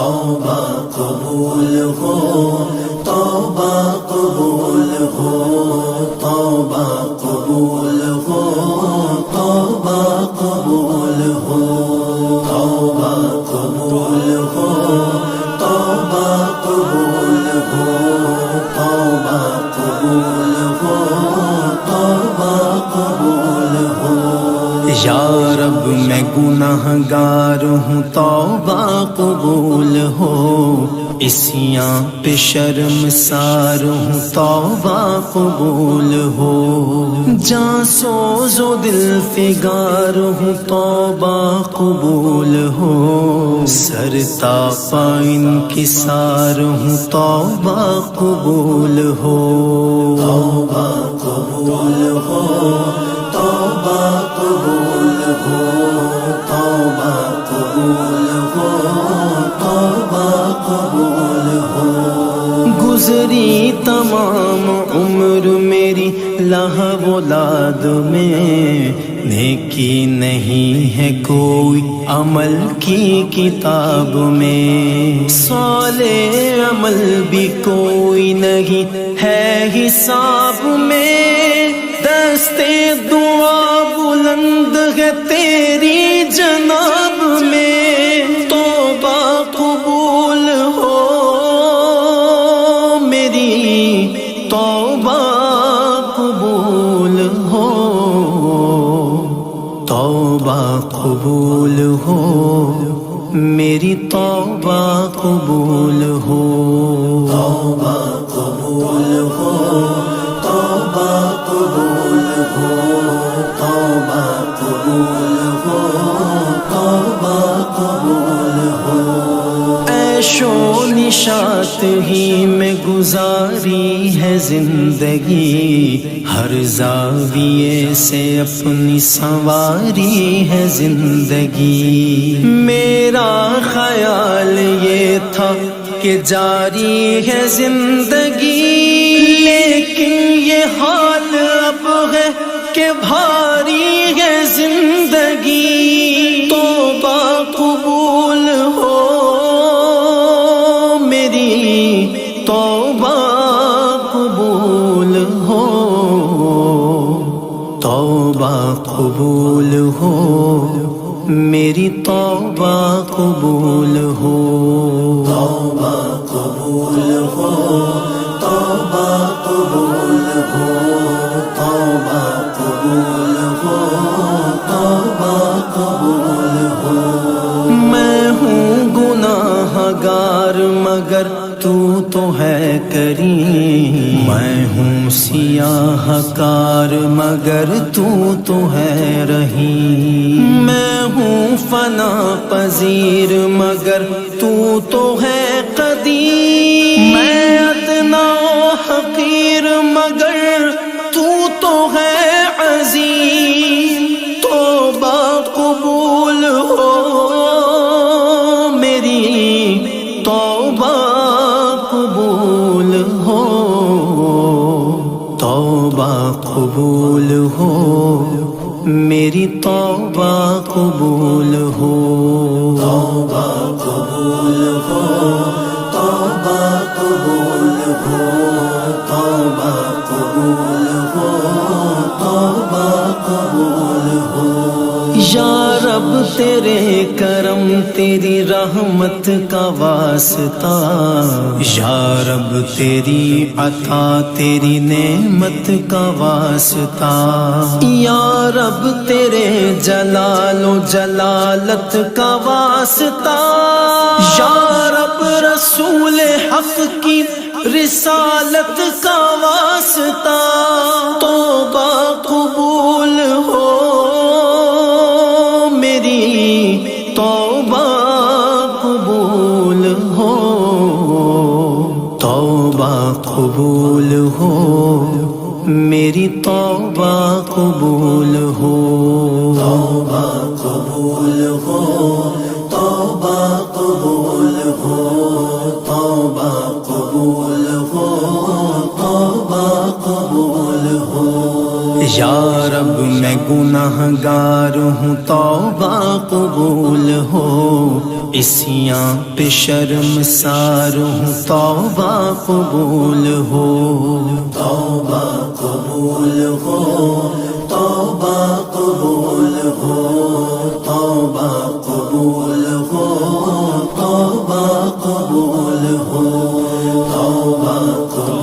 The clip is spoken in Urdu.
توبہ قبول ہو، توبہ قبول ہو، توبہ قبول ہو، توبہ قبول ہو، توبہ قبول ہو، توبہ قبول ہو، توبہ قبول ہو، توبہ قبول ہو۔ یا رب میں گناہ گار ہوں، توبہ قبول ہو، عصیاں پہ شرمسار ہوں، توبہ قبول ہو، جاں سوز و دل فگار ہوں، توبہ قبول ہو، سر تاپا انکسار ہوں، توبہ قبول ہو، توبہ قبول ہو، توبہ قبول ہو، توبہ قبول ہو، توبہ قبول ہو۔ گزری تمام عمر میری لہو ولاد میں، نیکی نہیں ہے کوئی عمل کی کتاب میں، صالح عمل بھی کوئی نہیں ہے حساب میں، دستے دعا بلند ہے تیری جناب میں، توبہ قبول ہو میری، توبہ قبول ہو، توبہ قبول ہو میری، توبہ قبول ہو، توبہ قبول ہو، توبہ قبول ہو، توبہ قبول ہو، توبہ قبول ہو۔ عیش و نشاط ہی میں گزاری ہے زندگی، ہر زاویے سے اپنی سنواری ہے زندگی، میرا خیال یہ تھا کہ جاری ہے زندگی، لیکن یہ حال اب ہے کہ بھاری ہے زندگی، توبہ قبول ہو میری، توبہ قبول ہو، توبہ قبول ہو میری، توبہ قبول ہو، توبہ قبول ہو، توبہ قبول ہو، توبہ قبول ہو، توبہ قبول ہو۔ میں ہوں گناہ گار مگر تو ہے کریم، میں ہوں سیاہ کار مگر تو ہے رحیم، میں ہوں فنا پذیر مگر تو ہے قدیم، میں ادنا و حقیر مگر تو ہے عظیم، توبہ قبول ہو میری، توبہ قبول ہو، توبہ قبول ہو میری، توبہ قبول ہو، توبہ قبول ہو، توبہ قبول ہو، توبہ قبول ہو، توبہ قبول ہو۔ یا رب تیرے کرم تیری رحمت کا واسطہ، یا رب تیری عطا تیری نعمت کا واسطہ، یا رب تیرے جلال و جلالت کا واسطہ، یا رب رسول حق کی رسالت کا واسطہ، توبہ قبول ہو میری، توبہ قبول ہو، توبہ قبول ہو میری، توبہ قبول ہو، توبہ قبول ہو، توبہ قبول ہو، توبہ قبول ہو، توبہ قبول ہو۔ یا رب میں گناہ گار ہوں، توبہ قبول ہو، اسیاں پہ شرمسار ہوں، توبہ قبول ہو، توبہ قبول ہو، توبہ قبول ہو، توبہ قبول ہو، توبہ قبول ہو، توبہ قبول